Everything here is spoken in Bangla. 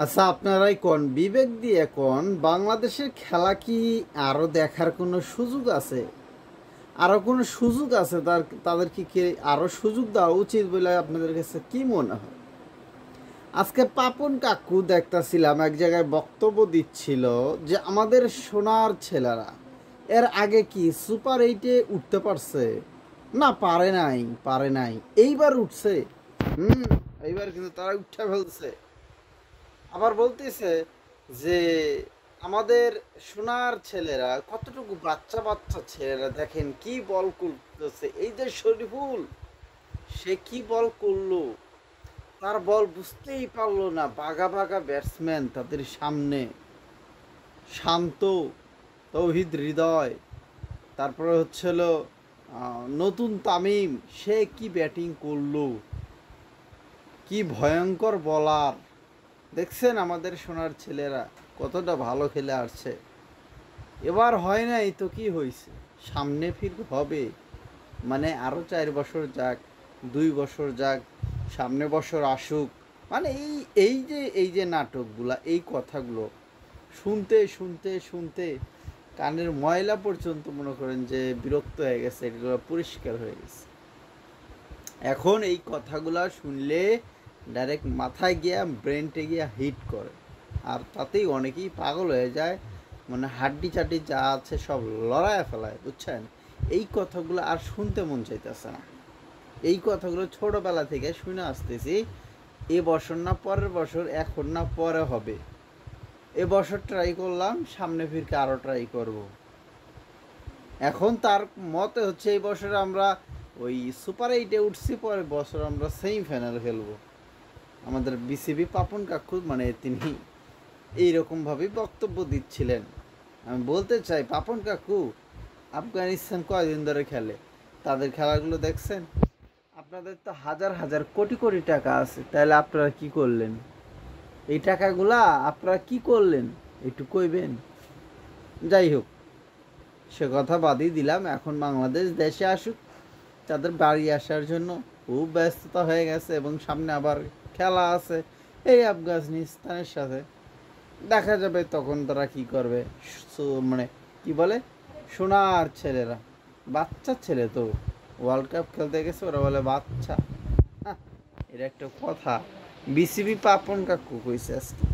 আচ্ছা, আপনারাই কোন বিবেক দিয়ে কোন বাংলাদেশের খেলা কি আরো দেখার কোনো সুযোগ আছে? আরো কোনো সুযোগ আছে? তাদের কি আরো সুযোগ দেওয়া উচিত বলে আপনাদের কাছে কি মনে হয়? আজকে পাপন কাকু দেখতাছিলাম এক জায়গায় বক্তব্য দিচ্ছিল যে আমাদের সোনার ছেলেরা এর আগে কি সুপার এইটে উঠতে পারছে না? পারে নাই এইবার উঠছে। হুম, এইবার কিন্তু তারা উঠে ফেলছে। আবার বলতেছে যে আমাদের সোনার ছেলেরা কতটুকু বাচ্চা বাচ্চা ছেলেরা দেখেন কি বল করতেছে। এই যে শরীফুল, সে কি বল করলো, তার বল বুঝতেই পারলো না। বাঘা বাঘা ব্যাটসম্যান তাদের সামনে, শান্ত, তৌহিদ হৃদয়, তারপরে হচ্ছিল নতুন তামিম, সে কি ব্যাটিং করলো, কি ভয়ঙ্কর বলার। দেখছেন আমাদের সোনার ছেলেরা কতটা ভালো খেলে আসছে। এবার হয় নাই তো কি হয়েছে, সামনে ফির হবে। মানে আরও 4 বছর যাক, 2 বছর যাক, সামনে বছর আসুক। মানে এই যে নাটকগুলা, এই কথাগুলো শুনতে শুনতে শুনতে কানের ময়লা পর্যন্ত মনে করেন যে বিরক্ত হয়ে গেছে, এগুলো পরিষ্কার হয়ে গেছে। এখন এই কথাগুলা শুনলে ডাইরেক্ট মাথায় গিয়া ব্রেনটে গিয়া হিট করে, আর তাতেই অনেকেই পাগল হয়ে যায়। মানে হাড্ডি চাড্ডি যা আছে সব লড়ায় ফেলায়, বুঝছেন? এই কথাগুলো আর শুনতে মন চাইতেছে না। এই কথাগুলো ছোটোবেলা থেকে শুনে আসতেছি। এ বছর না পরের বছর, এখন না পরে হবে। এ বছর ট্রাই করলাম, সামনে ফিরকে আরও ট্রাই করব। এখন তার মতে হচ্ছে এই বছর আমরা ওই সুপার এইটে উঠছি, পরের বছর আমরা সেমিফাইনাল খেলবো। আমাদের বিসিবি পাপন কাকু মানে তিনি এইরকমভাবেই বক্তব্য দিচ্ছিলেন। আমি বলতে চাই, পাপন কাকু আফগানিস্তান কয়দিন ধরে খেলে, তাদের খেলাগুলো দেখছেন? আপনাদের তো হাজার হাজার কোটি কোটি টাকা আছে, তাহলে আপনারা কি করলেন? এই টাকাগুলা আপনারা কি করলেন একটু কইবেন? যাই হোক, সে কথা বাদই দিলাম। এখন বাংলাদেশ দেশে আসুক, তাদের বাড়ি আসার জন্য খুব ব্যস্ততা হয়ে গেছে, এবং সামনে আবার খেলা আছে এই আফগানিস্তানের সাথে। দেখা যাবে তখন তারা কি করবে। মানে কি বলে, সোনার ছেলেরা, বাচ্চা ছেলে তো ওয়ার্ল্ড কাপ খেলতে গেছে, ওরা বলে বাচ্চা। এটা একটা কথা বিসিবি পাপন কাকু কইছে আজকে।